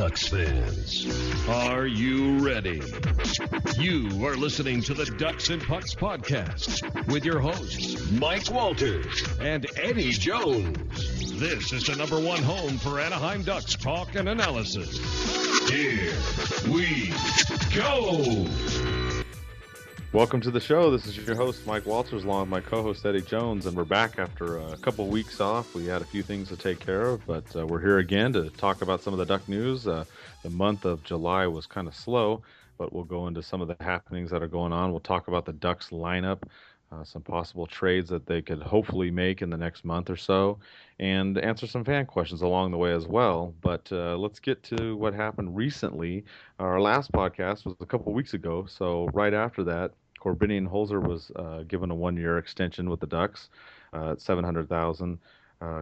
Ducks fans, are you ready? You are listening to the Ducks and Pucks podcast with your hosts, Mike Walters and Eddie Jones. This is the number one home for Anaheim Ducks talk and analysis. Here we go. Welcome to the show. This is your host, Mike Walters, along with my co-host, Eddie Jones, and we're back after a couple weeks off. We had a few things to take care of, but we're here again to talk about some of the Duck news. The month of July was kind of slow, but we'll go into some of the happenings that are going on. We'll talk about the Ducks lineup, some possible trades that they could hopefully make in the next month or so, and answer some fan questions along the way as well. But let's get to what happened recently. Our last podcast was a couple weeks ago, so right after that, Korbinian Holzer was given a one-year extension with the Ducks at $700,000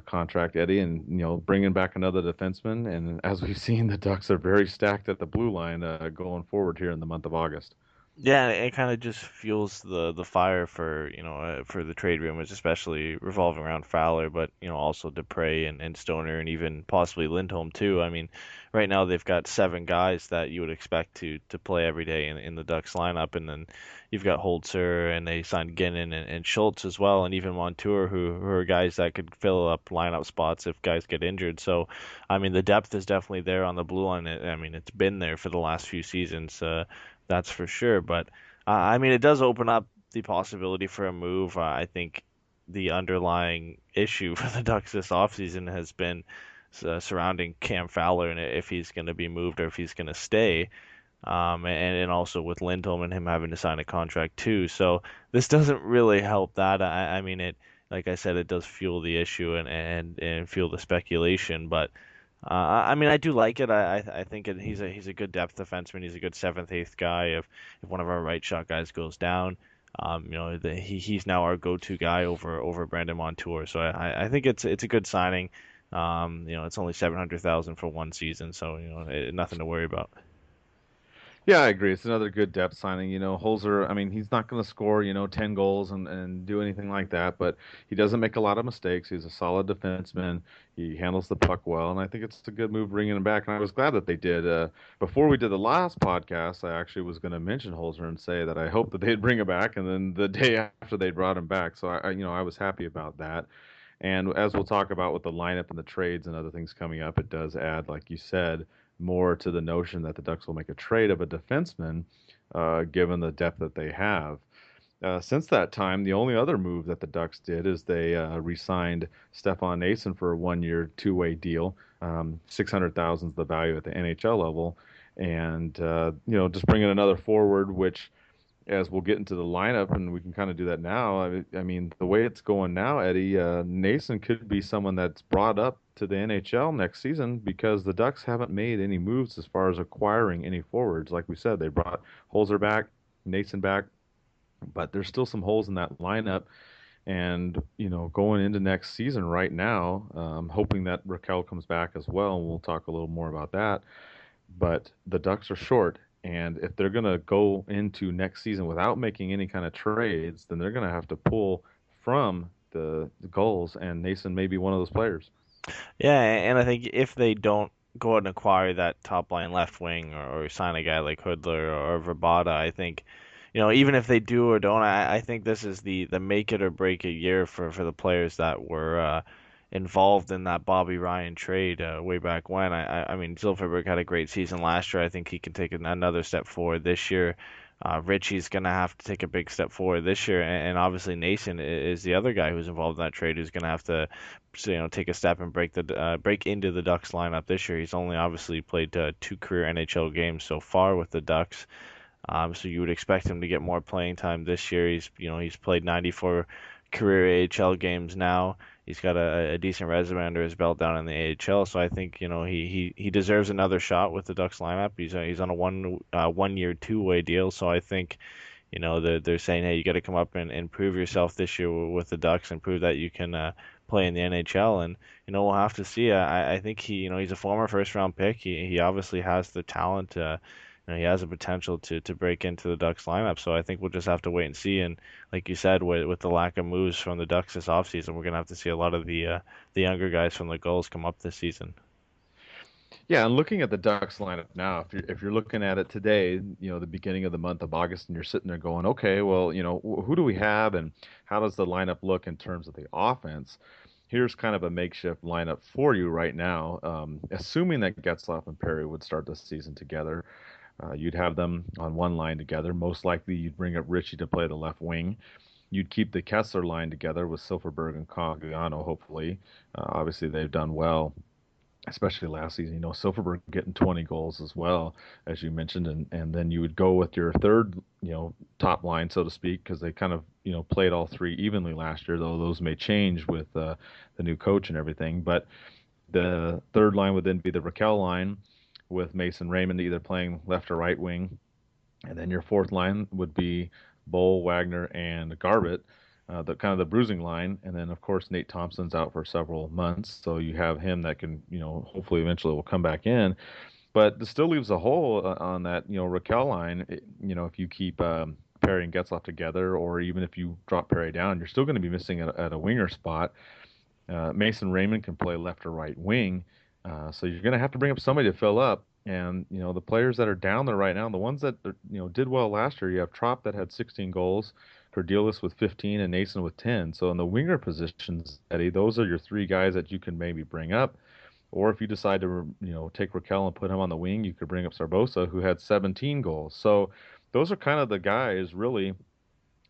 contract, Eddie, and bringing back another defenseman. And as we've seen, the Ducks are very stacked at the blue line going forward here in the month of August. Yeah, it kind of just fuels the fire for for the trade rumors, especially revolving around Fowler, but also Dupre and Stoner and even possibly Lindholm too. I mean, right now they've got 7 guys that you would expect to play every day in the Ducks lineup, and then you've got Holzer, and they signed Ginnon and Schultz as well, and even Montour, who are guys that could fill up lineup spots if guys get injured. So, I mean, the depth is definitely there on the blue line. I mean, it's been there for the last few seasons. That's for sure. But, I mean, it does open up the possibility for a move. I think the underlying issue for the Ducks this offseason has been surrounding Cam Fowler and if he's going to be moved or if he's going to stay. And also with Lindholm and him having to sign a contract too. So this doesn't really help that. I mean, like I said, it does fuel the issue and fuel the speculation. But I mean, I do like it. I think he's a good depth defenseman. He's a good 7th, 8th guy. If one of our right shot guys goes down, he's now our go-to guy over Brandon Montour. So I think it's a good signing. It's only $700,000 for one season, so nothing to worry about. Yeah, I agree. It's another good depth signing. Holzer, I mean, he's not going to score, 10 goals and do anything like that, but he doesn't make a lot of mistakes. He's a solid defenseman. He handles the puck well, and I think it's a good move bringing him back, and I was glad that they did. Before we did the last podcast, I actually was going to mention Holzer and say that I hope that they'd bring him back, and then the day after they brought him back, so I was happy about that. And as we'll talk about with the lineup and the trades and other things coming up, it does add, like you said, more to the notion that the Ducks will make a trade of a defenseman, given the depth that they have. Since that time, the only other move that the Ducks did is they re-signed Stefan Noesen for a one-year, two-way deal. $600,000 is the value at the NHL level, and just bringing another forward, which, as we'll get into the lineup, and we can kind of do that now. I mean, the way it's going now, Eddie, Noesen could be someone that's brought up to the NHL next season because the Ducks haven't made any moves as far as acquiring any forwards. Like we said, they brought Holzer back, Noesen back, but there's still some holes in that lineup. And, going into next season right now, hoping that Rakell comes back as well, and we'll talk a little more about that. But the Ducks are short. And if they're going to go into next season without making any kind of trades, then they're going to have to pull from the Gulls, and Noesen may be one of those players. Yeah, and I think if they don't go out and acquire that top line left wing or sign a guy like Hoodler or Verbata, I think, even if they do or don't, I think this is the make it or break it year for the players that were involved in that Bobby Ryan trade way back when. I mean, Silfverberg had a great season last year. I think he can take another step forward this year. Richie's going to have to take a big step forward this year, and obviously Noesen is the other guy who's involved in that trade who's going to have to take a step and break into the Ducks lineup this year. He's only obviously played 2 career NHL games so far with the Ducks. So you would expect him to get more playing time this year. He's played 94 career AHL games now. He's got a decent resume under his belt down in the AHL, so I think he deserves another shot with the Ducks lineup. He's on a one-year, two-way deal, so I think they're saying, hey, you got to come up and prove yourself this year with the Ducks and prove that you can play in the NHL, and we'll have to see. I think he's a former first-round pick. He obviously has the talent. He has the potential to break into the Ducks lineup, so I think we'll just have to wait and see. And like you said, with the lack of moves from the Ducks this offseason, we're going to have to see a lot of the younger guys from the Gulls come up this season. Yeah, and looking at the Ducks lineup now, if you're looking at it today, the beginning of the month of August, and you're sitting there going, okay, well, who do we have, and how does the lineup look in terms of the offense? Here's kind of a makeshift lineup for you right now. Assuming that Getzlaf and Perry would start the season together, you'd have them on one line together. Most likely, you'd bring up Richie to play the left wing. You'd keep the Kessler line together with Silverberg and Cogliano, hopefully. Obviously, they've done well, especially last season. Silverberg getting 20 goals as well, as you mentioned, and then you would go with your third, top line, so to speak, because they kind of, played all three evenly last year, though those may change with the new coach and everything. But the third line would then be the Rakell line with Mason Raymond either playing left or right wing, and then your fourth line would be Bull, Wagner, and Garbett, the kind of the bruising line. And then, of course, Nate Thompson's out for several months, so you have him that can, hopefully eventually will come back in. But this still leaves a hole on that, Raquel line. If you keep Perry and Getzlaf together, or even if you drop Perry down, you're still going to be missing at a winger spot. Mason Raymond can play left or right wing, so you're going to have to bring up somebody to fill up. And the players that are down there right now, the ones that did well last year, you have Trop that had 16 goals, Cordelis with 15, and Nason with 10. So in the winger positions, Eddie, those are your three guys that you can maybe bring up. Or if you decide to take Raquel and put him on the wing, you could bring up Sarbosa, who had 17 goals. So those are kind of the guys really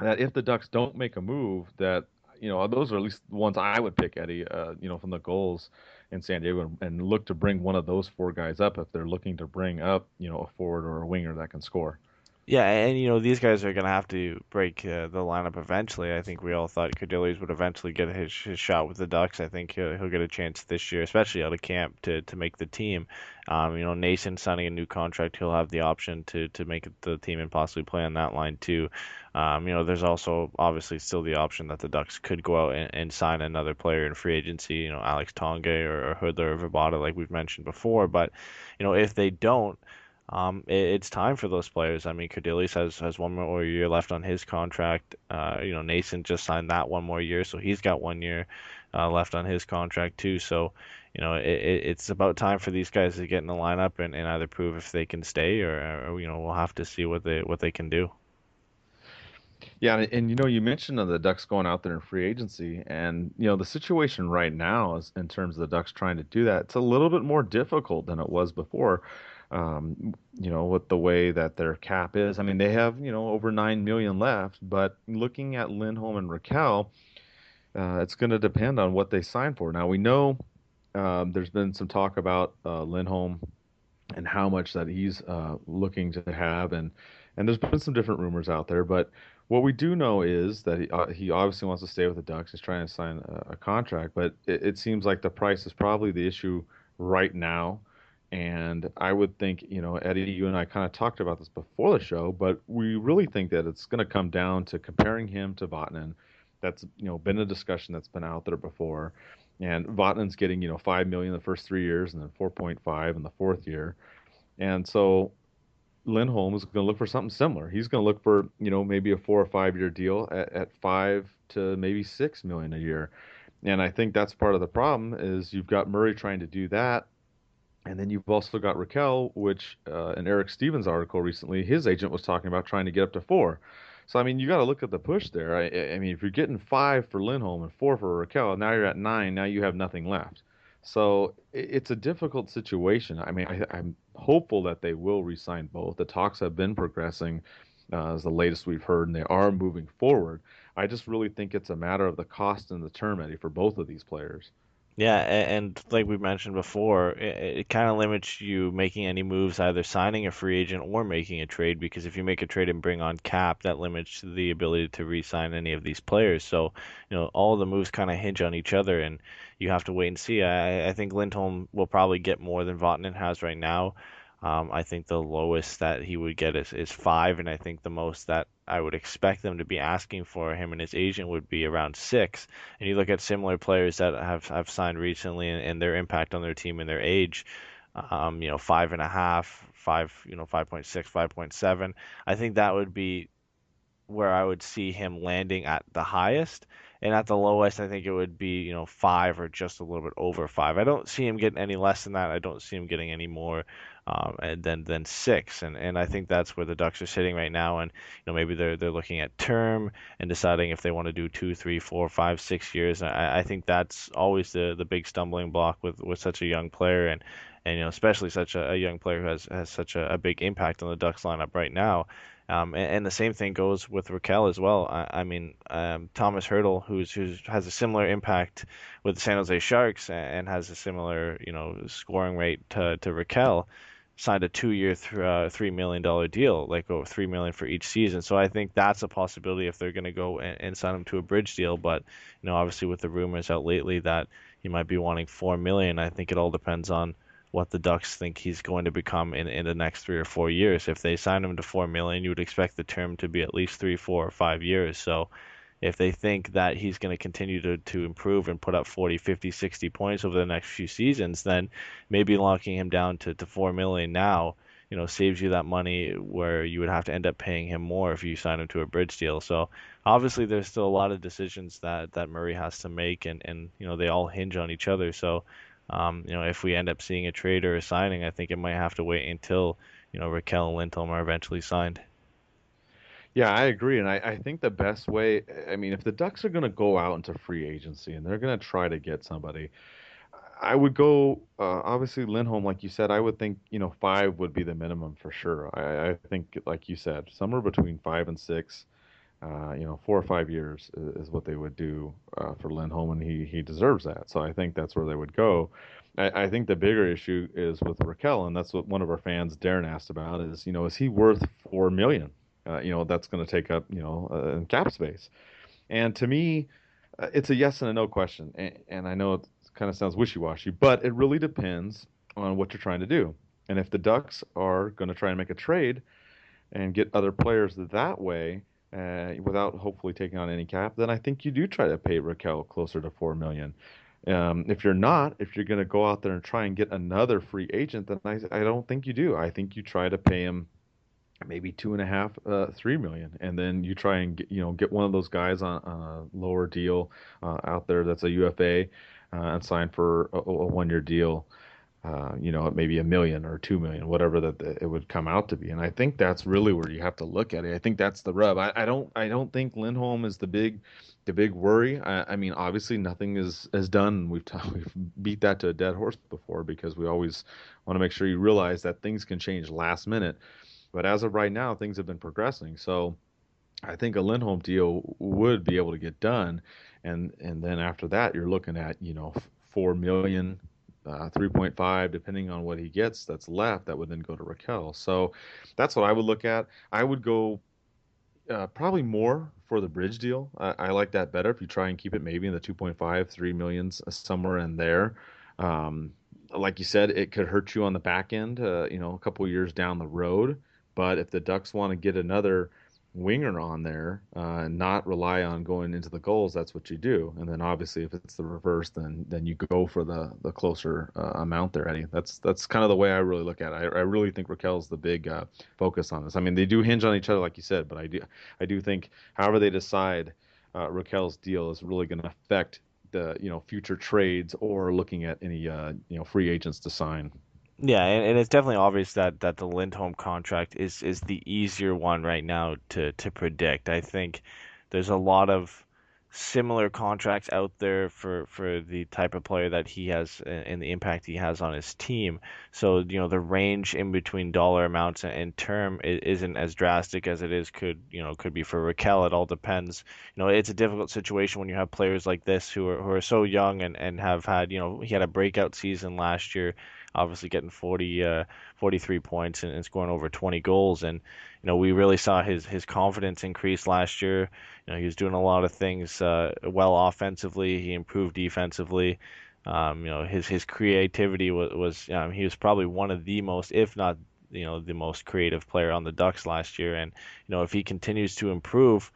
that if the Ducks don't make a move, that those are at least the ones I would pick, Eddie. From the goals in San Diego, and look to bring one of those four guys up if they're looking to bring up a forward or a winger that can score. Yeah, and these guys are gonna have to break the lineup eventually. I think we all thought Cordelis would eventually get his shot with the Ducks. I think he'll get a chance this year, especially out of camp, to make the team. Nason signing a new contract, he'll have the option to make the team and possibly play on that line too. There's also obviously still the option that the Ducks could go out and sign another player in free agency. Alex Tongue or Hoodler or Verbata, like we've mentioned before. But if they don't. It's time for those players. I mean, Cordelis has one more year left on his contract. Nason just signed that one more year, so he's got 1 year left on his contract too. So, it's about time for these guys to get in the lineup and either prove if they can stay or we'll have to see what they can do. Yeah, and you mentioned the Ducks going out there in free agency, and the situation right now is in terms of the Ducks trying to do that. It's a little bit more difficult than it was before. With the way that their cap is. I mean, they have over 9 million left, but looking at Lindholm and Rakell, it's going to depend on what they sign for. Now we know there's been some talk about Lindholm and how much that he's looking to have, and there's been some different rumors out there, but what we do know is that he obviously wants to stay with the Ducks. He's trying to sign a contract, but it seems like the price is probably the issue right now. And I would think, Eddie, you and I kind of talked about this before the show, but we really think that it's going to come down to comparing him to Vatanen. That's, been a discussion that's been out there before. And Vatanen's getting, 5 million the first 3 years and then 4.5 in the fourth year. And so Lindholm is going to look for something similar. He's going to look for, maybe a 4 or 5 year deal at 5 to maybe 6 million a year. And I think that's part of the problem is you've got Murray trying to do that. And then you've also got Rakell, which in Eric Stevens' article recently, his agent was talking about trying to get up to 4. So, I mean, you got to look at the push there. I mean, if you're getting 5 for Lindholm and 4 for Rakell, now you're at 9. Now you have nothing left. So it's a difficult situation. I mean, I'm hopeful that they will re-sign both. The talks have been progressing, as the latest we've heard, and they are moving forward. I just really think it's a matter of the cost and the term, Eddie, for both of these players. Yeah, and like we mentioned before, it kind of limits you making any moves, either signing a free agent or making a trade, because if you make a trade and bring on cap, that limits the ability to re-sign any of these players. So, all the moves kind of hinge on each other, and you have to wait and see. I think Lindholm will probably get more than Vatanen has right now. I think the lowest that he would get is 5, and I think the most that I would expect them to be asking for him and his agent would be around 6. And you look at similar players that have signed recently and their impact on their team and their age, 5.5, 5.6, 5.7. I think that would be where I would see him landing at the highest. And at the lowest, I think it would be, 5 or just a little bit over 5. I don't see him getting any less than that. I don't see him getting any more than 6. And I think that's where the Ducks are sitting right now. And maybe they're looking at term and deciding if they want to do 2, 3, 4, 5, 6 years. I think that's always the big stumbling block with such a young player, and especially such a young player who has such a big impact on the Ducks lineup right now. And the same thing goes with Rakell as well. I mean, Thomas Hertl, who's has a similar impact with the San Jose Sharks and has a similar, scoring rate to Rakell, signed a 2-year, $3 million deal, like over $3 million for each season. So I think that's a possibility if they're going to go and sign him to a bridge deal. But obviously with the rumors out lately that he might be wanting $4 million, I think it all depends on what the Ducks think he's going to become in the next 3 or 4 years. If they sign him to $4 million, you would expect the term to be at least 3, 4, or 5 years. So if they think that he's going to continue to improve and put up 40, 50, 60 points over the next few seasons, then maybe locking him down to $4 million now, saves you that money where you would have to end up paying him more if you sign him to a bridge deal. So obviously there's still a lot of decisions that Murray has to make, and they all hinge on each other. So if we end up seeing a trade or a signing, I think it might have to wait until, Rakell and Lindholm are eventually signed. Yeah, I agree, and I think the best way, I mean, if the Ducks are going to go out into free agency and they're going to try to get somebody, I would go, obviously Lindholm, like you said, I would think, 5 would be the minimum for sure. I think, like you said, somewhere between 5 and 6, 4 or 5 years is what they would do for Lindholm, and he deserves that. So I think that's where they would go. I think the bigger issue is with Rakell, and that's what one of our fans, Darren, asked about is he worth $4 million? That's going to take up, cap space. And to me, it's a yes and a no question. And I know it kind of sounds wishy-washy, but it really depends on what you're trying to do. And if the Ducks are going to try and make a trade and get other players that way, without hopefully taking on any cap, then I think you do try to pay Rakell closer to $4 million. If you're not, if you're going to go out there and try and get another free agent, then I don't think you do. I think you try to pay him maybe 2.5, $3 million, and then you try and get one of those guys on a lower deal out there that's a UFA, and sign for a 1-year deal. Maybe $1 million or $2 million, whatever that it would come out to be. And I think that's really where you have to look at it. I think that's the rub. I don't think Lindholm is the big worry. I mean, obviously nothing is done. We've beat that to a dead horse before, because we always want to make sure you realize that things can change last minute. But as of right now, things have been progressing. So I think a Lindholm deal would be able to get done, and then after that, you're looking at 4 million, 3.5, depending on what he gets that's left, that would then go to Rakell. So that's what I would look at. I would go probably more for the bridge deal. I like that better. If you try and keep it maybe in the 2.5, 3 millions, somewhere in there. Like you said, it could hurt you on the back end, a couple of years down the road. But if the Ducks want to get another winger on there, and not rely on going into the goals, that's what you do. And then obviously if it's the reverse, then you go for the closer amount there, Eddie. That's kind of the way I really look at it. I really think Rakell's the big focus on this. I mean, they do hinge on each other, like you said, but I do think however they decide Rakell's deal is really going to affect the future trades or looking at any free agents to sign. Yeah, and it's definitely obvious that the Lindholm contract is the easier one right now to predict. I think there's a lot of similar contracts out there for the type of player that he has and the impact he has on his team. So, the range in between dollar amounts and term isn't as drastic as it is could be for Rakell. It all depends. It's a difficult situation when you have players like this who are so young and have had, he had a breakout season last year, obviously getting 43 points and scoring over 20 goals. And, we really saw his confidence increase last year. He was doing a lot of things well offensively. He improved defensively. His creativity was he was probably one of the most, if not, the most creative player on the Ducks last year. And, if he continues to improve,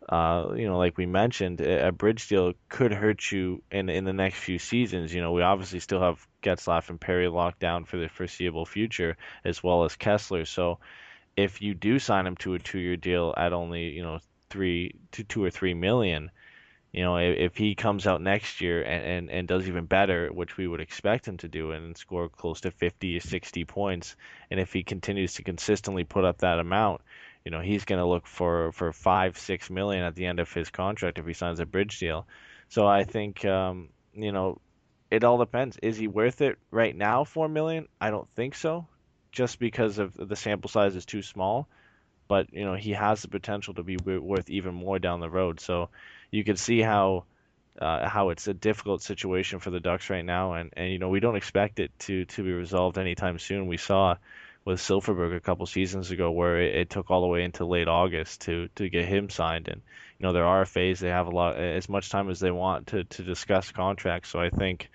like we mentioned, a bridge deal could hurt you in the next few seasons. We obviously still have Getzlaf and Perry locked down for the foreseeable future, as well as Kessler. So if you do sign him to a 2-year deal at only 2 or 3 million, If he comes out next year and does even better, which we would expect him to do, and score close to 50 or 60 points, and if he continues to consistently put up that amount, he's going to look for 5-6 million at the end of his contract if he signs a bridge deal. So I think, it all depends. Is he worth it right now, 4 million? I don't think so, just because of the sample size is too small. But he has the potential to be worth even more down the road. So you can see how it's a difficult situation for the Ducks right now, and we don't expect it to be resolved anytime soon. We saw with Silfverberg a couple seasons ago where it took all the way into late August to get him signed, and they're RFAs. They have as much time as they want to discuss contracts. So I think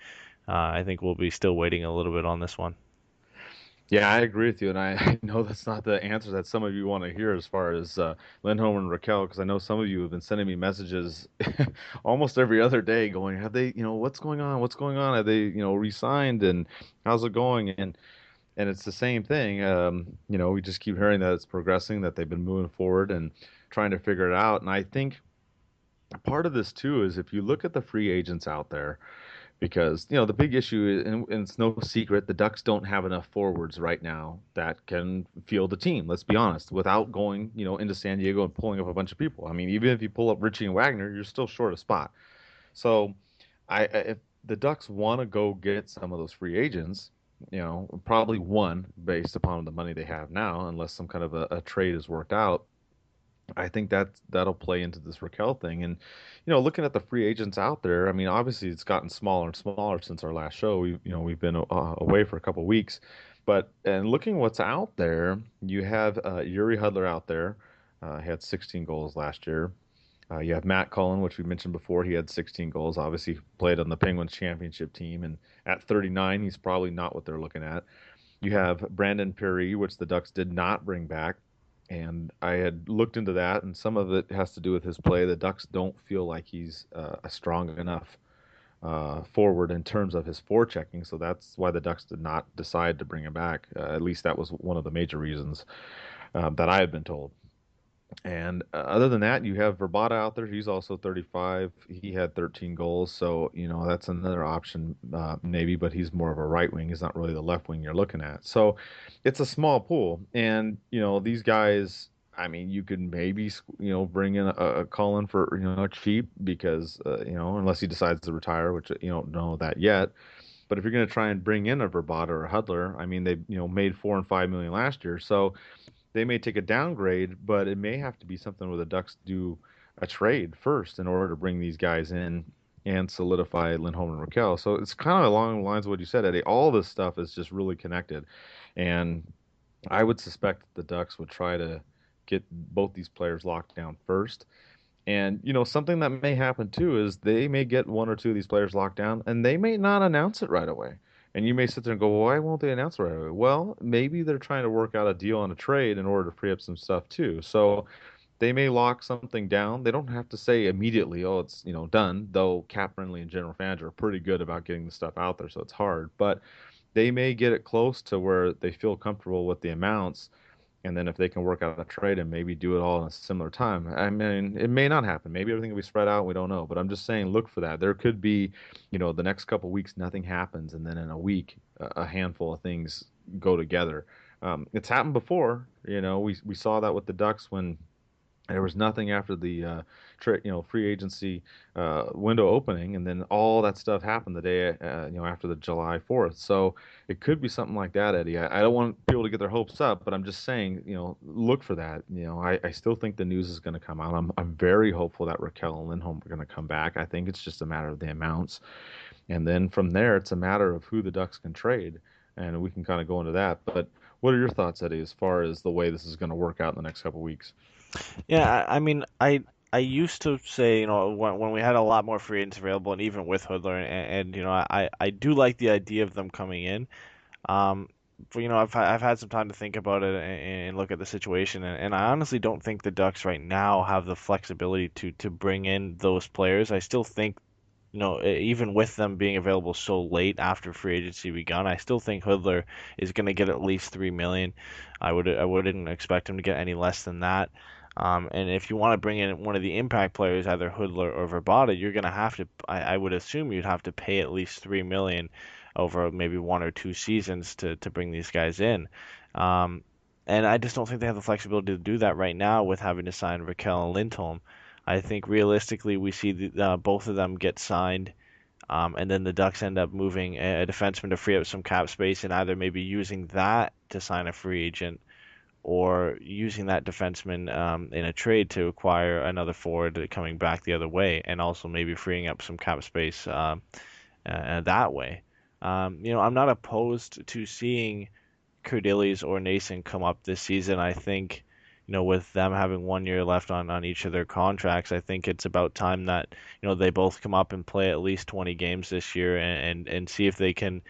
we'll be still waiting a little bit on this one. Yeah, I agree with you, and I know that's not the answer that some of you want to hear as far as Lindholm and Rakell, because I know some of you have been sending me messages almost every other day, going, "Have they, what's going on? What's going on? Have they, re-signed? And how's it going?" And it's the same thing. We just keep hearing that it's progressing, that they've been moving forward and trying to figure it out. And I think part of this too is if you look at the free agents out there, because the big issue is, and it's no secret, the Ducks don't have enough forwards right now that can field a team. Let's be honest. Without going, into San Diego and pulling up a bunch of people. I mean, even if you pull up Richie and Wagner, you're still short a spot. So, if the Ducks want to go get some of those free agents, probably one based upon the money they have now, unless some kind of a trade is worked out. I think that'll play into this Raquel thing. And looking at the free agents out there, I mean, obviously it's gotten smaller and smaller since our last show. We've been away for a couple weeks, but and looking what's out there, you have Yuri Hudler out there. He had 16 goals last year. You have Matt Cullen, which we mentioned before. He had 16 goals. Obviously played on the Penguins championship team, and at 39, he's probably not what they're looking at. You have Brandon Perry, which the Ducks did not bring back. And I had looked into that, and some of it has to do with his play. The Ducks don't feel like he's a strong enough forward in terms of his forechecking, so that's why the Ducks did not decide to bring him back. At least that was one of the major reasons that I had been told. And other than that, you have Verbata out there. He's also 35. He had 13 goals, so that's another option maybe. But he's more of a right wing. He's not really the left wing you're looking at. So it's a small pool, and these guys. I mean, you could maybe bring in a Colin for cheap because unless he decides to retire, which you don't know that yet. But if you're going to try and bring in a Verbata or a Hudler, I mean they made 4 and 5 million last year, so they may take a downgrade, but it may have to be something where the Ducks do a trade first in order to bring these guys in and solidify Lindholm and Raquel. So it's kind of along the lines of what you said, Eddie. All this stuff is just really connected, and I would suspect that the Ducks would try to get both these players locked down first. And something that may happen too is they may get one or two of these players locked down, and they may not announce it right away. And you may sit there and go, well, why won't they announce it right away? Well, maybe they're trying to work out a deal on a trade in order to free up some stuff too. So they may lock something down. They don't have to say immediately, oh, it's done. Though Cap Friendly and General Manager are pretty good about getting the stuff out there, so it's hard. But they may get it close to where they feel comfortable with the amounts, and then if they can work out a trade and maybe do it all in a similar time. I mean, it may not happen. Maybe everything will be spread out. We don't know. But I'm just saying, look for that. There could be, the next couple of weeks, nothing happens. And then in a week, a handful of things go together. It's happened before. We saw that with the Ducks when there was nothing after the free agency window opening, and then all that stuff happened the day after the July 4th. So it could be something like that, Eddie. I don't want people to get their hopes up, but I'm just saying, look for that. I still think the news is going to come out. I'm very hopeful that Rakell and Lindholm are going to come back. I think it's just a matter of the amounts, and then from there, it's a matter of who the Ducks can trade, and we can kind of go into that. But what are your thoughts, Eddie, as far as the way this is going to work out in the next couple of weeks? Yeah, I mean, I used to say, when we had a lot more free agents available, and even with Hoodler, and I do like the idea of them coming in. Um, but I've had some time to think about it and look at the situation, and I honestly don't think the Ducks right now have the flexibility to bring in those players. I still think, even with them being available so late after free agency begun, I still think Hoodler is going to get at least 3 million. I wouldn't expect him to get any less than that. And if you want to bring in one of the impact players, either Hoodler or Verbata, you're going to have to, I would assume you'd have to pay at least $3 million over maybe 1 or 2 seasons to bring these guys in. Um, and I just don't think they have the flexibility to do that right now with having to sign Rakell and Lindholm. I think realistically, we see both of them get signed, and then the Ducks end up moving a defenseman to free up some cap space and either maybe using that to sign a free agent or using that defenseman in a trade to acquire another forward coming back the other way, and also maybe freeing up some cap space that way. I'm not opposed to seeing Kurdilli's or Nason come up this season. I think, with them having 1 year left on each of their contracts, I think it's about time that, they both come up and play at least 20 games this year and see if they can,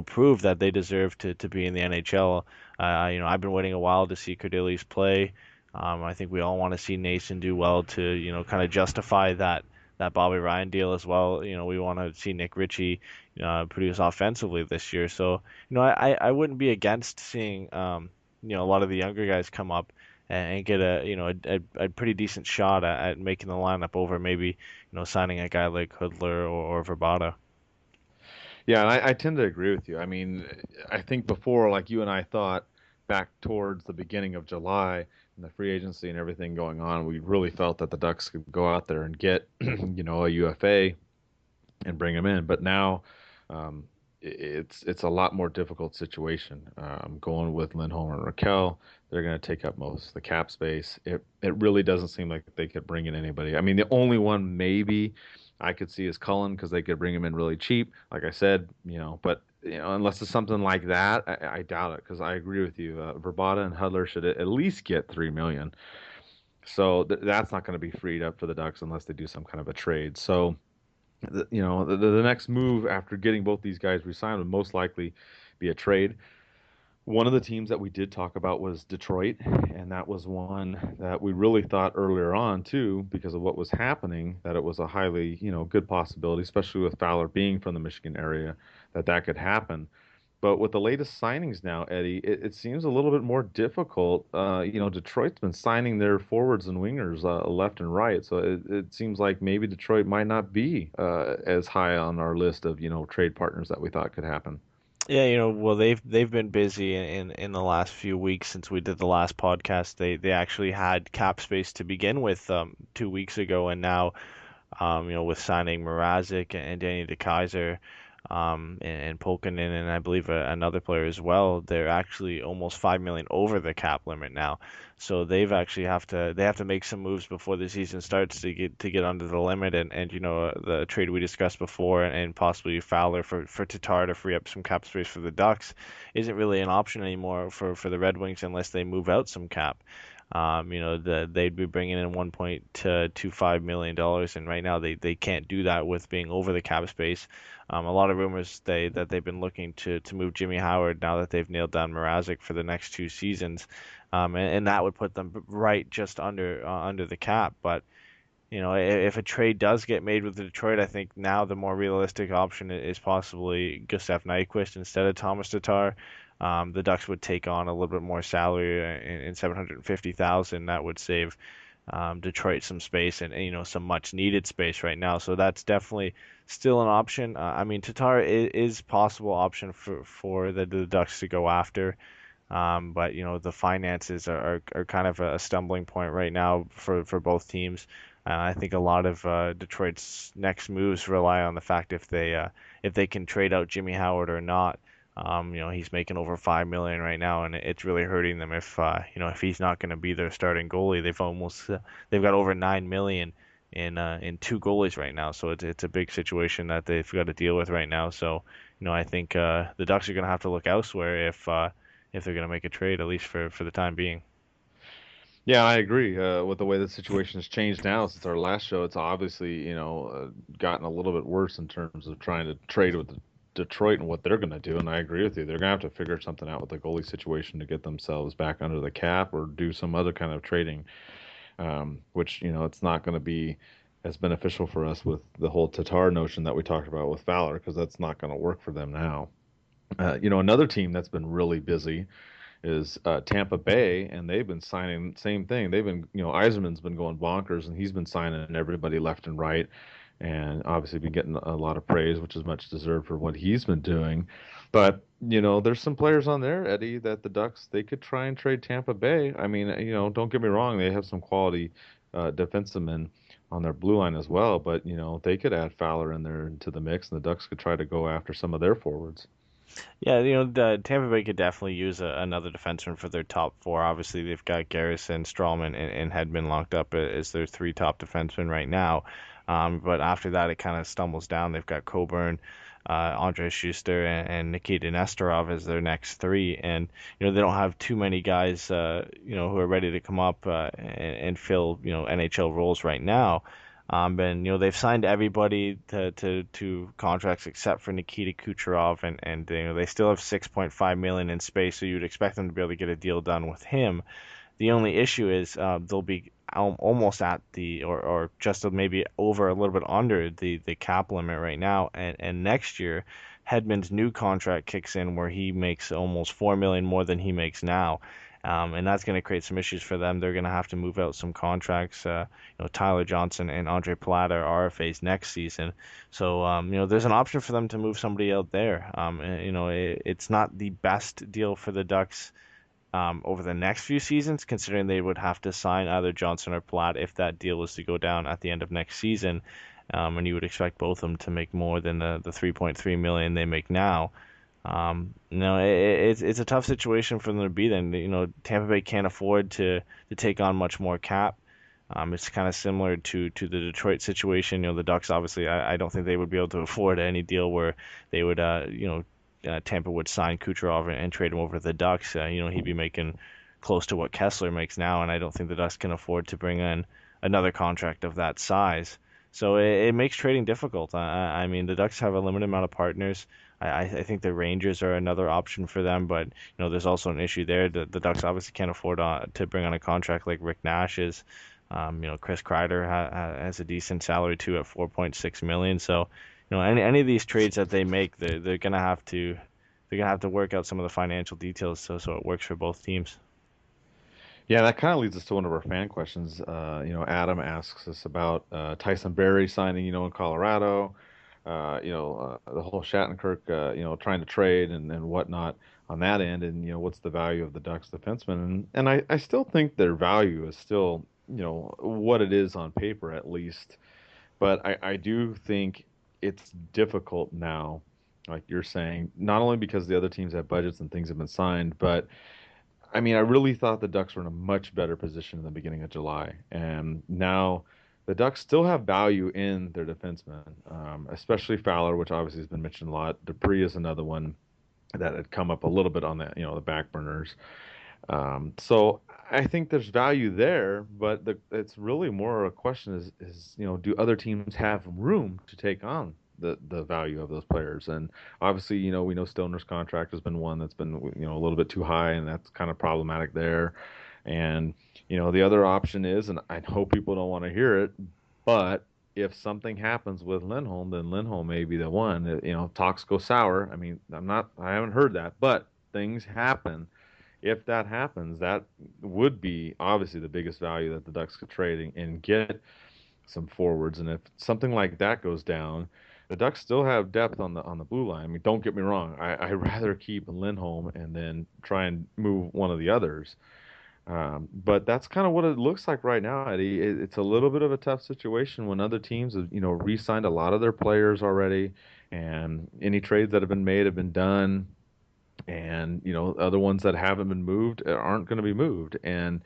prove that they deserve to be in the NHL. I've been waiting a while to see Kurdilli's play. I think we all want to see Nason do well to, kind of justify that Bobby Ryan deal as well. We want to see Nick Ritchie produce offensively this year. So, I wouldn't be against seeing, a lot of the younger guys come up and get a pretty decent shot at making the lineup over maybe, signing a guy like Hoodler or Verbata. Yeah, and I tend to agree with you. I mean, I think before, like you and I thought, back towards the beginning of July and the free agency and everything going on, we really felt that the Ducks could go out there and get, a UFA and bring him in. But now, it's a lot more difficult situation. Going with Lindholm and Rakell, they're going to take up most of the cap space. It really doesn't seem like they could bring in anybody. I mean, the only one maybe I could see is Cullen because they could bring him in really cheap, like I said, But unless it's something like that, I doubt it because I agree with you. Verbata and Hudler should at least get 3 million. So that's not going to be freed up for the Ducks unless they do some kind of a trade. So the next move after getting both these guys re-signed would most likely be a trade. One of the teams that we did talk about was Detroit, and that was one that we really thought earlier on too, because of what was happening, that it was a highly, good possibility, especially with Fowler being from the Michigan area, that could happen. But with the latest signings now, Eddie, it seems a little bit more difficult. Detroit's been signing their forwards and wingers left and right, so it seems like maybe Detroit might not be as high on our list of trade partners that we thought could happen. Yeah, well, they've been busy in the last few weeks since we did the last podcast. They actually had cap space to begin with 2 weeks ago, and now with signing Mrazek and Danny DeKeyser, and Polkinen and I believe another player as well, they're actually almost 5 million over the cap limit now. So they have to make some moves before the season starts to get under the limit, and the trade we discussed before and possibly Fowler for Tatar to free up some cap space for the Ducks isn't really an option anymore for the Red Wings unless they move out some cap. They'd be bringing in $1.25 million, and right now they can't do that with being over the cap space. A lot of rumors that they've been looking to move Jimmy Howard now that they've nailed down Mrazek for the next 2 seasons, and that would put them right just under the cap. But if a trade does get made with Detroit, I think now the more realistic option is possibly Gustav Nyquist instead of Thomas Tatar. The Ducks would take on a little bit more salary in 750,000. That would save Detroit some space and some much needed space right now. So that's definitely still an option. I mean, Tatar is possible option for the Ducks to go after. But the finances are kind of a stumbling point right now for both teams. I think a lot of Detroit's next moves rely on the fact if they can trade out Jimmy Howard or not. He's making over 5 million right now, and it's really hurting them if he's not going to be their starting goalie. They've got over 9 million in two goalies right now, so it's a big situation that they've got to deal with right now. So I think the Ducks are going to have to look elsewhere if they're going to make a trade, at least for the time being. Yeah, I agree. With the way the situation has changed now since our last show, it's obviously gotten a little bit worse in terms of trying to trade with Detroit and what they're going to do. And I agree with you; they're going to have to figure something out with the goalie situation to get themselves back under the cap or do some other kind of trading, which it's not going to be as beneficial for us with the whole Tatar notion that we talked about with Fowler because that's not going to work for them now. Another team that's been really busy is Tampa Bay, and they've been signing same thing. They've been, Yzerman's been going bonkers, and he's been signing everybody left and right, and obviously been getting a lot of praise, which is much deserved for what he's been doing. But there's some players on there, Eddie, that the Ducks they could try and trade Tampa Bay. I mean, don't get me wrong, they have some quality defensemen on their blue line as well, but they could add Fowler in there into the mix, and the Ducks could try to go after some of their forwards. Yeah, the Tampa Bay could definitely use another defenseman for their top four. Obviously, they've got Garrison, Strawman, and Hedman locked up as their three top defensemen right now. But after that, it kind of stumbles down. They've got Coburn, Andre Schuster, and Nikita Nestorov as their next three, and they don't have too many guys who are ready to come up and fill NHL roles right now. And they've signed everybody to contracts except for Nikita Kucherov, and they still have 6.5 million in space, so you'd expect them to be able to get a deal done with him. The only issue is they'll be almost at or just maybe over a little bit under the cap limit right now, and next year Hedman's new contract kicks in where he makes almost 4 million more than he makes now. And that's going to create some issues for them. They're going to have to move out some contracts. Tyler Johnson and Andre Palat are RFAs next season. So, there's an option for them to move somebody out there. It's not the best deal for the Ducks over the next few seasons, considering they would have to sign either Johnson or Palat if that deal was to go down at the end of next season. And you would expect both of them to make more than the 3.3 million they make now. It's a tough situation for them to be in. Tampa Bay can't afford to take on much more cap. It's kind of similar to the Detroit situation. The Ducks obviously, I don't think they would be able to afford any deal where they would, Tampa would sign Kucherov and trade him over to the Ducks. He'd be making close to what Kessler makes now, and I don't think the Ducks can afford to bring in another contract of that size. So it makes trading difficult. I mean, the Ducks have a limited amount of partners. I think the Rangers are another option for them, but there's also an issue there. The Ducks obviously can't afford to bring on a contract like Rick Nash is. Chris Kreider has a decent salary too at 4.6 million. So any of these trades that they make, they're gonna have to work out some of the financial details so it works for both teams. Yeah, that kind of leads us to one of our fan questions. Adam asks us about Tyson Barrie signing, in Colorado. The whole Shattenkirk, trying to trade and whatnot on that end, and what's the value of the Ducks defenseman? And I still think their value is still, what it is on paper at least. But I do think it's difficult now, like you're saying, not only because the other teams have budgets and things have been signed, but I mean, I really thought the Ducks were in a much better position in the beginning of July, and now the Ducks still have value in their defensemen, especially Fowler, which obviously has been mentioned a lot. Dupree is another one that had come up a little bit on the back burners. So I think there's value there, but it's really more a question is do other teams have room to take on the value of those players? And obviously, we know Stoner's contract has been one that's been a little bit too high, and that's kind of problematic there. And the other option is, and I hope people don't want to hear it, but if something happens with Lindholm, then Lindholm may be the one. Talks go sour. I mean, I haven't heard that, but things happen. If that happens, that would be obviously the biggest value that the Ducks could trade and get some forwards. And if something like that goes down, the Ducks still have depth on the blue line. I mean, don't get me wrong. I'd rather keep Lindholm and then try and move one of the others. But that's kind of what it looks like right now, Eddie. It's a little bit of a tough situation when other teams have, re-signed a lot of their players already, and any trades that have been made have been done, and other ones that haven't been moved aren't going to be moved. And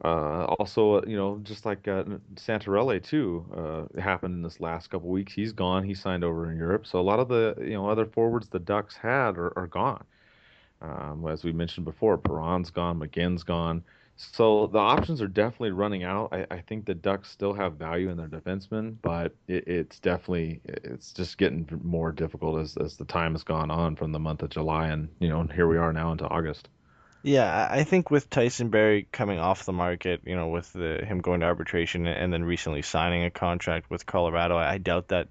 also, just like Santorelli too, happened in this last couple weeks. He's gone. He signed over in Europe. So a lot of the other forwards the Ducks had are gone. As we mentioned before, Perron's gone, McGinn's gone. So the options are definitely running out. I think the Ducks still have value in their defensemen, but it's just getting more difficult as the time has gone on from the month of July, and here we are now into August. Yeah, I think with Tyson Barrie coming off the market, with him going to arbitration and then recently signing a contract with Colorado, I doubt that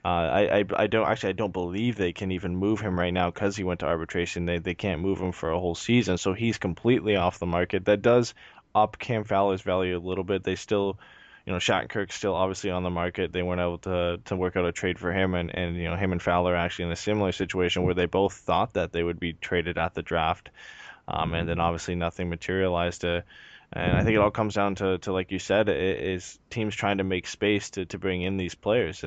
I don't believe they can even move him right now because he went to arbitration. They can't move him for a whole season, so he's completely off the market. That does up Cam Fowler's value a little bit. They still, Shattenkirk's still obviously on the market. They weren't able to work out a trade for him, and him and Fowler are actually in a similar situation where they both thought that they would be traded at the draft, and then obviously nothing materialized. And I think it all comes down to like you said, is teams trying to make space to bring in these players.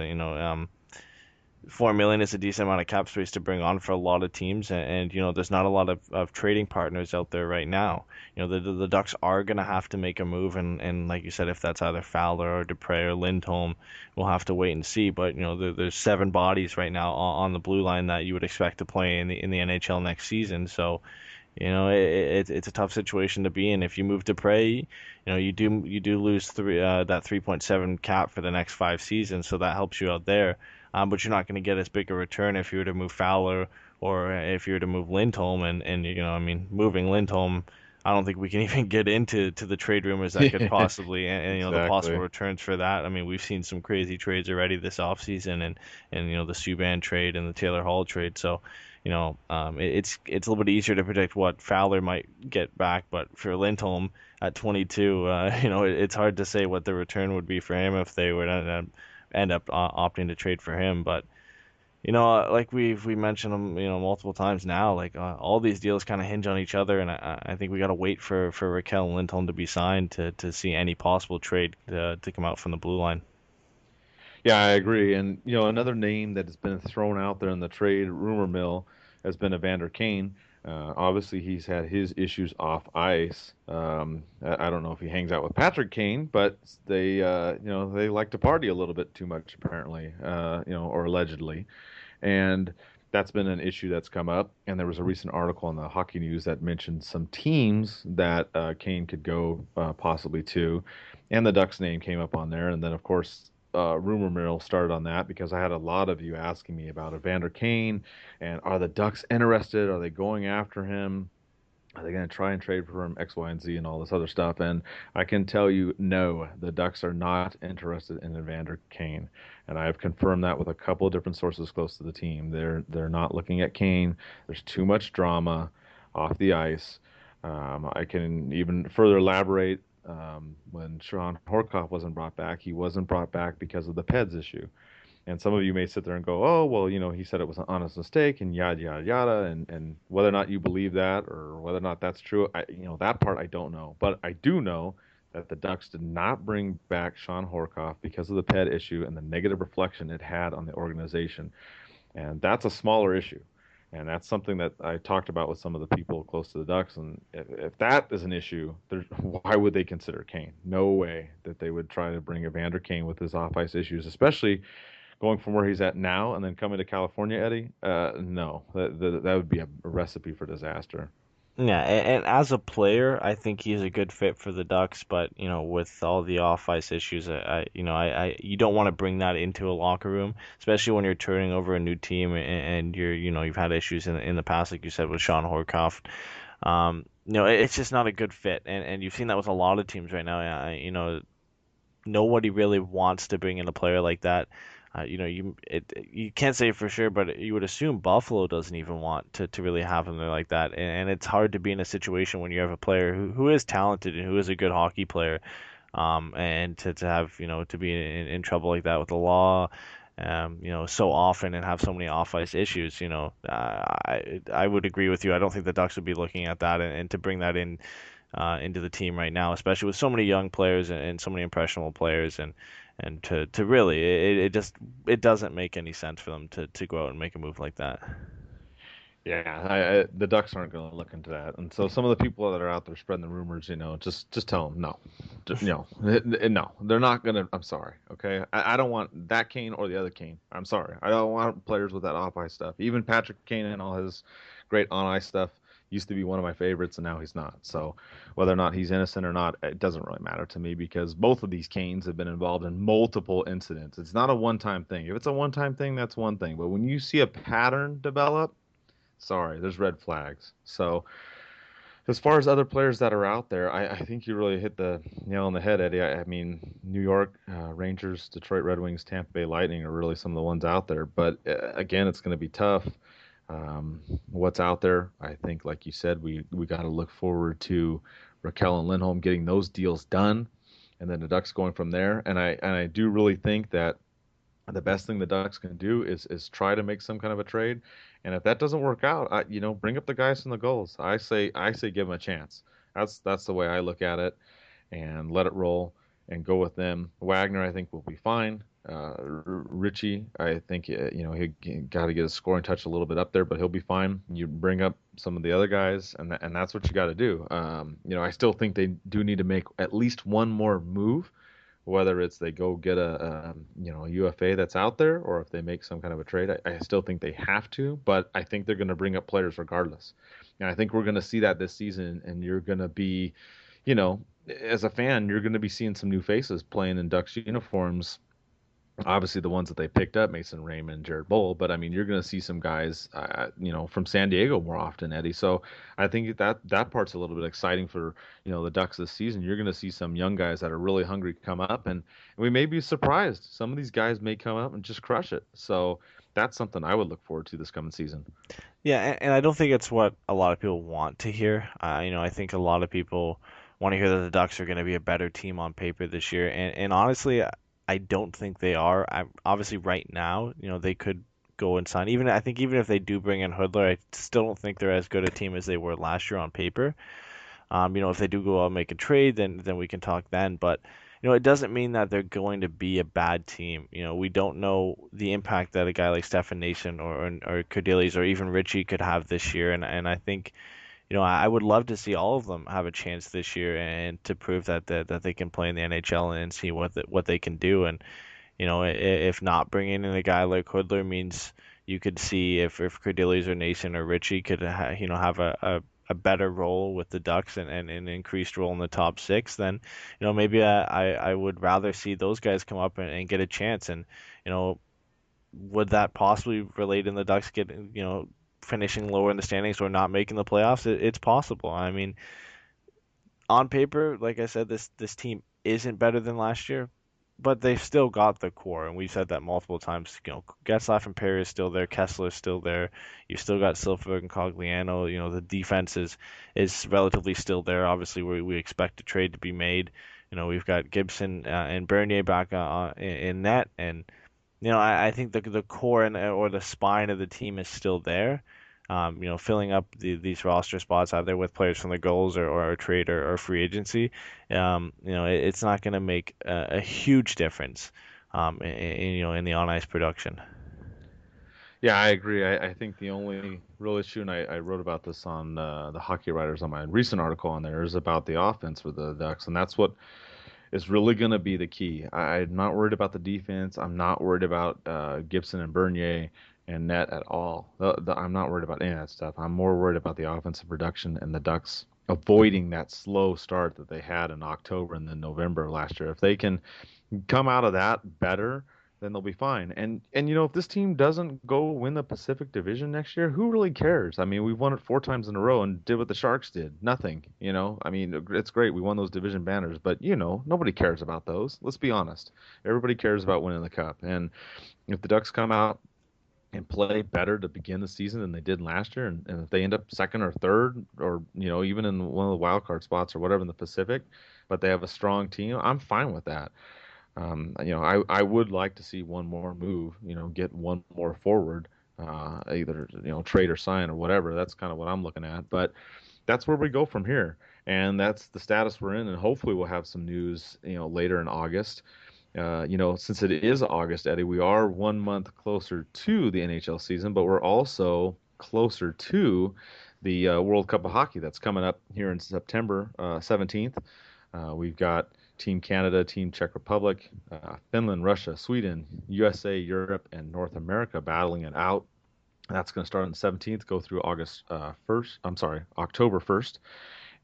4 million is a decent amount of cap space to bring on for a lot of teams, and there's not a lot of trading partners out there right now. The Ducks are gonna have to make a move, and like you said, if that's either Fowler or Dupre or Lindholm, we'll have to wait and see. But there's 7 bodies right now on the blue line that you would expect to play in the NHL next season. So it's a tough situation to be in. If you move Dupre, you do lose that 3.7 cap for the next 5 seasons, so that helps you out there. But you're not going to get as big a return if you were to move Fowler or if you were to move Lindholm. And moving Lindholm, I don't think we can even get into the trade rumors that could possibly and the possible returns for that. I mean, we've seen some crazy trades already this offseason, and the Subban trade and the Taylor Hall trade. So it's a little bit easier to predict what Fowler might get back, but for Lindholm at 22, it's hard to say what the return would be for him if they would end up opting to trade for him. But like we mentioned multiple times now, like all these deals kind of hinge on each other, and I think we got to wait for Rakell and Lindholm to be signed to see any possible trade to come out from the blue line. Yeah, I agree. And another name that has been thrown out there in the trade rumor mill has been Evander Kane. Obviously, he's had his issues off ice. I don't know if he hangs out with Patrick Kane, but they like to party a little bit too much, apparently, or allegedly, and that's been an issue that's come up. And there was a recent article in the Hockey News that mentioned some teams that Kane could go possibly to, and the Ducks name came up on there. And then, of course, rumor mill started on that because I had a lot of you asking me about Evander Kane and are the Ducks interested? Are they going after him? Are they going to try and trade for him X, Y, and Z and all this other stuff? And I can tell you, no, the Ducks are not interested in Evander Kane. And I have confirmed that with a couple of different sources close to the team. They're not looking at Kane. There's too much drama off the ice. I can even further elaborate. When Shawn Horcoff wasn't brought back, he wasn't brought back because of the PEDS issue. And some of you may sit there and go, oh, well, he said it was an honest mistake and yada, yada, yada. And whether or not you believe that or whether or not that's true, that part I don't know. But I do know that the Ducks did not bring back Shawn Horcoff because of the PED issue and the negative reflection it had on the organization. And that's a smaller issue. And that's something that I talked about with some of the people close to the Ducks. And if that is an issue, why would they consider Kane? No way that they would try to bring Evander Kane with his off-ice issues, especially going from where he's at now and then coming to California, Eddie. No, that would be a recipe for disaster. Yeah, and as a player, I think he's a good fit for the Ducks, but with all the off-ice issues, you don't want to bring that into a locker room, especially when you're turning over a new team and you've had issues in the past, like you said with Shawn Horcoff. It's just not a good fit, and you've seen that with a lot of teams right now. Nobody really wants to bring in a player like that. You can't say for sure, but you would assume Buffalo doesn't even want to really have him there like that. And it's hard to be in a situation when you have a player who is talented and who is a good hockey player, and to have to be in trouble like that with the law, so often and have so many off ice issues. I would agree with you. I don't think the Ducks would be looking at that and to bring that in. Into the team right now, especially with so many young players and so many impressionable players, and to really it doesn't make any sense for them to go out and make a move like that. Yeah, the Ducks aren't going to look into that, and so some of the people that are out there spreading the rumors, just tell them no, no, they're not going to. I'm sorry, okay, I don't want that Kane or the other Kane. I'm sorry, I don't want players with that off ice stuff. Even Patrick Kane and all his great on ice stuff used to be one of my favorites, and now he's not. So whether or not he's innocent or not, it doesn't really matter to me because both of these Canes have been involved in multiple incidents. It's not a one-time thing. If it's a one-time thing, that's one thing. But when you see a pattern develop, sorry, there's red flags. So As far as other players that are out there, I think you really hit the nail on the head, Eddie. I mean, New York Rangers, Detroit Red Wings, Tampa Bay Lightning are really some of the ones out there. But again, it's going to be tough. What's out there? I think, like you said, we got to look forward to Rakell and Lindholm getting those deals done, and then the Ducks going from there. And I do really think that the best thing the Ducks can do is try to make some kind of a trade, and if that doesn't work out, bring up the guys from the Gulls. I say give them a chance. That's the way I look at it, and let it roll and go with them. Wagner, I think, will be fine. Richie, I think he got to get his scoring touch a little bit up there, but he'll be fine. You bring up some of the other guys, and that's what you got to do. I still think they do need to make at least one more move, whether it's they go get a UFA that's out there, or if they make some kind of a trade. I still think they have to, but I think they're going to bring up players regardless. And I think we're going to see that this season, and you're going to be, as a fan, you're going to be seeing some new faces playing in Ducks uniforms. Obviously, the ones that they picked up, Mason Raymond, Jared Bowl, but I mean, you're going to see some guys, from San Diego more often, Eddie. So I think that part's a little bit exciting for the Ducks this season. You're going to see some young guys that are really hungry come up, and we may be surprised. Some of these guys may come up and just crush it. So that's something I would look forward to this coming season. Yeah, and I don't think it's what a lot of people want to hear. I think a lot of people want to hear that the Ducks are going to be a better team on paper this year, and honestly, I don't think they are. Obviously, right now, they could go and sign. I think even if they do bring in Hoodler, I still don't think they're as good a team as they were last year on paper. If they do go out and make a trade, then we can talk then. But it doesn't mean that they're going to be a bad team. We don't know the impact that a guy like Stefan Nason or Cordelis or even Richie could have this year, and I think. I would love to see all of them have a chance this year and to prove that they can play in the NHL and see what they can do. And if not bringing in a guy like Hoodler means you could see if Cordelis or Nason or Richie could have a better role with the Ducks and an increased role in the top six, then maybe I would rather see those guys come up and get a chance. And would that possibly relate in the Ducks getting finishing lower in the standings or not making the playoffs? It's possible. I mean, on paper, like I said, this team isn't better than last year, but they've still got the core, and we've said that multiple times. Getzlaf and Perry is still there, Kessler's still there. You've still got Silfverberg and Cogliano. The defense is relatively still there. Obviously, we expect a trade to be made. We've got Gibson and Bernier back in net, and I think the core or the spine of the team is still there. Filling up these roster spots either with players from the Gulls or a trade or free agency. It's not going to make a huge difference. In the on ice production. Yeah, I agree. I think the only real issue, and I wrote about this on the Hockey Writers on my recent article on there, is about the offense for the Ducks, and that's what is really going to be the key. I'm not worried about the defense. I'm not worried about Gibson and Bernier and net at all. I'm not worried about any of that stuff. I'm more worried about the offensive production and the Ducks avoiding that slow start that they had in October and then November last year. If they can come out of that better, then they'll be fine. And if this team doesn't go win the Pacific Division next year, who really cares? I mean, we've won it 4 times in a row and did what the Sharks did. Nothing, I mean, it's great. We won those division banners, but nobody cares about those. Let's be honest. Everybody cares about winning the cup. And if the Ducks come out and play better to begin the season than they did last year, and if they end up second or third, or even in one of the wild card spots or whatever in the Pacific, but they have a strong team, I'm fine with that. I would like to see one more move, get one more forward, either, trade or sign or whatever. That's kind of what I'm looking at. But that's where we go from here. And that's the status we're in. And hopefully we'll have some news, later in August. Since it is August, Eddie, we are 1 month closer to the NHL season, but we're also closer to the World Cup of Hockey that's coming up here in September 17th. We've got Team Canada, Team Czech Republic, Finland, Russia, Sweden, USA, Europe, and North America battling it out. That's going to start on the 17th, go through October 1st.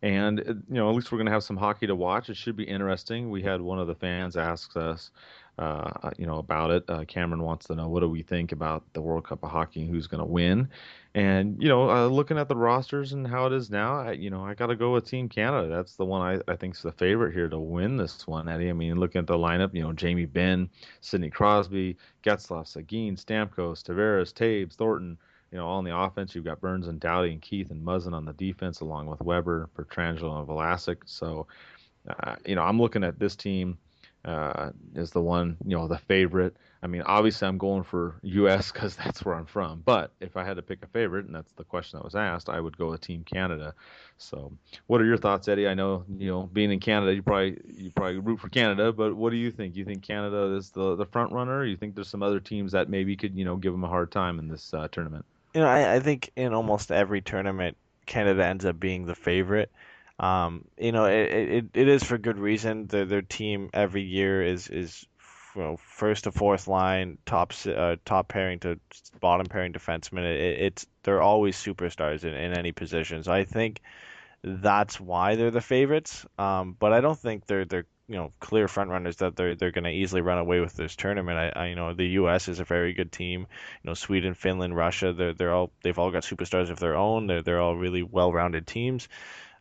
And, at least we're going to have some hockey to watch. It should be interesting. We had one of the fans ask us about it. Cameron wants to know, what do we think about the World Cup of Hockey and who's going to win? And looking at the rosters and how it is now, I got to go with Team Canada. That's the one I think is the favorite here to win this one, Eddie. I mean, looking at the lineup, Jamie Benn, Sidney Crosby, Getzlaf, Seguin, Stamkos, Tavares, Taves, Thornton. All on the offense, you've got Burns and Doughty and Keith and Muzzin on the defense, along with Weber, Pietrangelo, and Vlasic. So, I'm looking at this team is the one, the favorite. I mean, obviously, I'm going for U.S. because that's where I'm from. But if I had to pick a favorite, and that's the question that was asked, I would go with Team Canada. So, what are your thoughts, Eddie? I know, being in Canada, you probably root for Canada. But what do you think? You think Canada is the front runner? Or you think there's some other teams that maybe could, give them a hard time in this tournament? I think in almost every tournament, Canada ends up being the favorite. It is for good reason. Their team every year is first to fourth line, top pairing to bottom pairing defenseman. They're always superstars in any position. So I think that's why they're the favorites. But I don't think they're clear front runners that they're going to easily run away with this tournament. The U.S. is a very good team. Sweden, Finland, Russia, they've all got superstars of their own. They're all really well-rounded teams.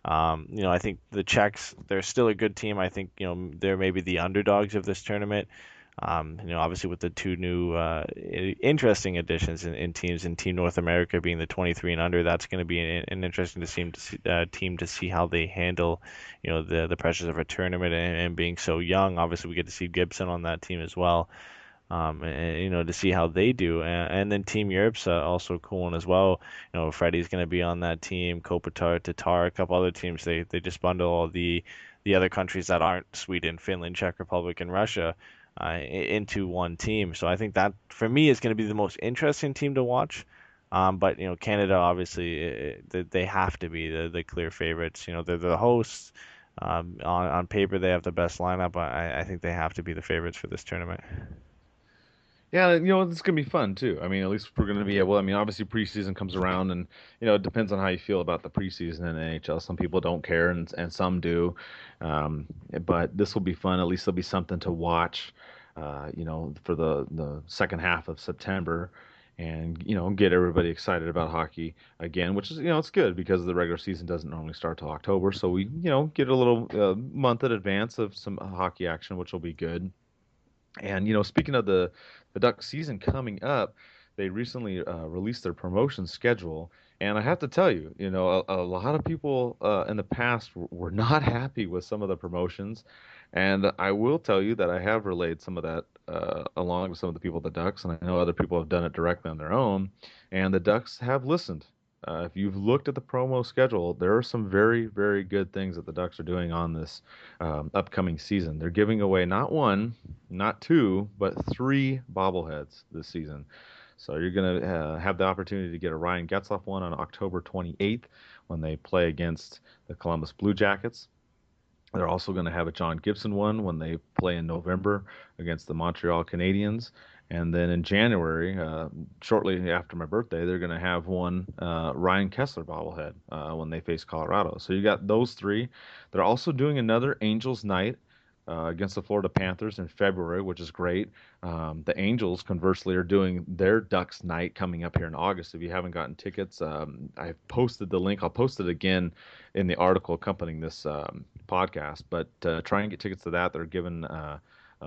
I think the Czechs, they're still a good team. I think, they're maybe the underdogs of this tournament. Obviously with the two new interesting additions in teams, in Team North America being the 23 and under, that's going to be an interesting team to see how they handle, the pressures of a tournament and being so young. Obviously, we get to see Gibson on that team as well. To see how they do. And then Team Europe's also a cool one as well. Freddie's going to be on that team, Kopitar, Tatar, a couple other teams. They just bundle all the other countries that aren't Sweden, Finland, Czech Republic, and Russia into one team. So I think that, for me, is going to be the most interesting team to watch. But Canada, obviously, they have to be the clear favorites. They're the hosts. On paper, they have the best lineup. I think they have to be the favorites for this tournament. Yeah, it's gonna be fun too. I mean, at least we're gonna be able. I mean, obviously preseason comes around, and it depends on how you feel about the preseason in the NHL. Some people don't care, and some do. Um, but this will be fun. At least there'll be something to watch. For the second half of September, and get everybody excited about hockey again, which is it's good because the regular season doesn't normally start till October, so we get a little month in advance of some hockey action, which will be good. And speaking of the Ducks season coming up, they recently released their promotion schedule, and I have to tell you, a lot of people in the past were not happy with some of the promotions, and I will tell you that I have relayed some of that along with some of the people at the Ducks, and I know other people have done it directly on their own, and the Ducks have listened. If you've looked at the promo schedule, there are some very, very good things that the Ducks are doing on this upcoming season. They're giving away not one, not two, but three bobbleheads this season. So you're going to have the opportunity to get a Ryan Getzlaf one on October 28th when they play against the Columbus Blue Jackets. They're also going to have a John Gibson one when they play in November against the Montreal Canadiens. And then in January, shortly after my birthday, they're going to have one Ryan Kessler bobblehead when they face Colorado. So you got those three. They're also doing another Angels night against the Florida Panthers in February, which is great. The Angels, conversely, are doing their Ducks night coming up here in August. If you haven't gotten tickets, I've posted the link. I'll post it again in the article accompanying this podcast. But try and get tickets to that. They're given a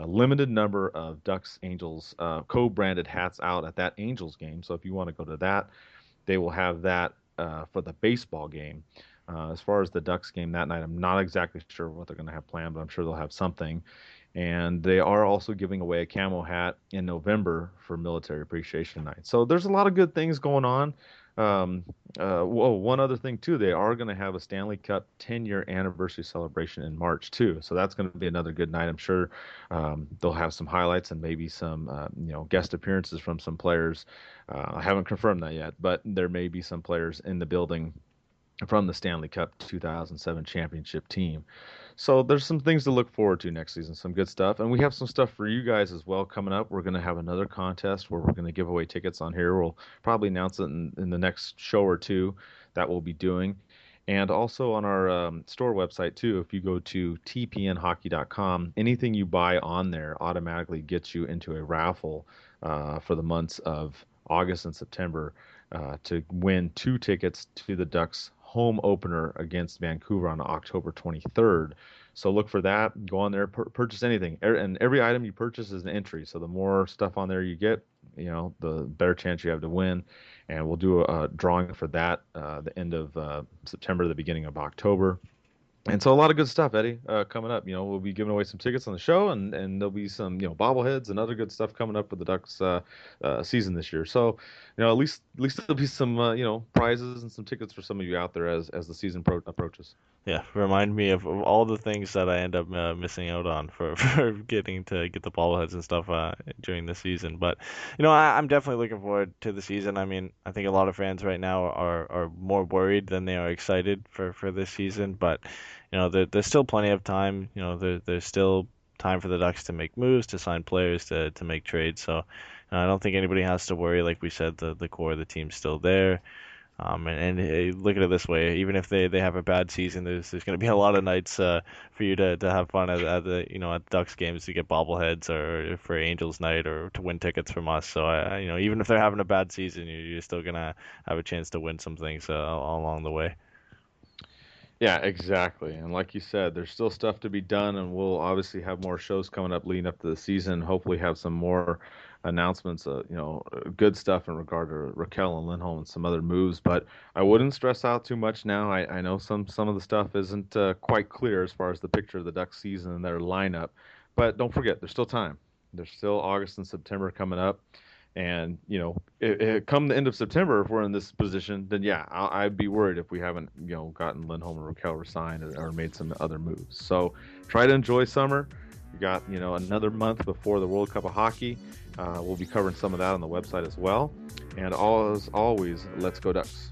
limited number of Ducks Angels co-branded hats out at that Angels game. So if you want to go to that, they will have that for the baseball game. As far as the Ducks game that night, I'm not exactly sure what they're going to have planned, but I'm sure they'll have something. And they are also giving away a camo hat in November for Military Appreciation Night. So there's a lot of good things going on. One other thing too, they are going to have a Stanley Cup 10-year anniversary celebration in March too. So that's going to be another good night. I'm sure they'll have some highlights and maybe some guest appearances from some players. I haven't confirmed that yet, but there may be some players in the building from the Stanley Cup 2007 championship team. So there's some things to look forward to next season, some good stuff. And we have some stuff for you guys as well coming up. We're going to have another contest where we're going to give away tickets on here. We'll probably announce it in the next show or two that we'll be doing. And also on our store website too, if you go to tpnhockey.com, anything you buy on there automatically gets you into a raffle for the months of August and September to win 2 tickets to the Ducks home opener against Vancouver on October 23rd. So look for that. Go on there, purchase anything, and every item you purchase is an entry. So the more stuff on there you get, the better chance you have to win. And we'll do a drawing for that the end of September, the beginning of October. And so a lot of good stuff, Eddie, coming up. We'll be giving away some tickets on the show, and there'll be some, bobbleheads and other good stuff coming up with the Ducks season this year. So, at least there'll be some, prizes and some tickets for some of you out there as the season approaches. Yeah, remind me of all the things that I end up missing out on for getting to get the bobbleheads and stuff during the season. But I'm definitely looking forward to the season. I mean, I think a lot of fans right now are more worried than they are excited for this season. But there's still plenty of time. There's still time for the Ducks to make moves, to sign players, to make trades. So I don't think anybody has to worry. Like we said, the core of the team's still there. And look at it this way: even if they have a bad season, there's going to be a lot of nights for you to have fun at the at Ducks games to get bobbleheads or for Angels night or to win tickets from us. So even if they're having a bad season, you're still gonna have a chance to win some things all along the way. Yeah, exactly. And like you said, there's still stuff to be done, and we'll obviously have more shows coming up leading up to the season. Hopefully, have some more announcements, good stuff in regard to Rakell and Lindholm and some other moves. But I wouldn't stress out too much now. I know some of the stuff isn't quite clear as far as the picture of the Ducks season and their lineup. But don't forget, there's still time. There's still August and September coming up. And come the end of September, if we're in this position, then yeah, I'd be worried if we haven't gotten Lindholm and Rakell resigned or made some other moves. So try to enjoy summer. We got another month before the World Cup of Hockey. We'll be covering some of that on the website as well. And as always, let's go Ducks.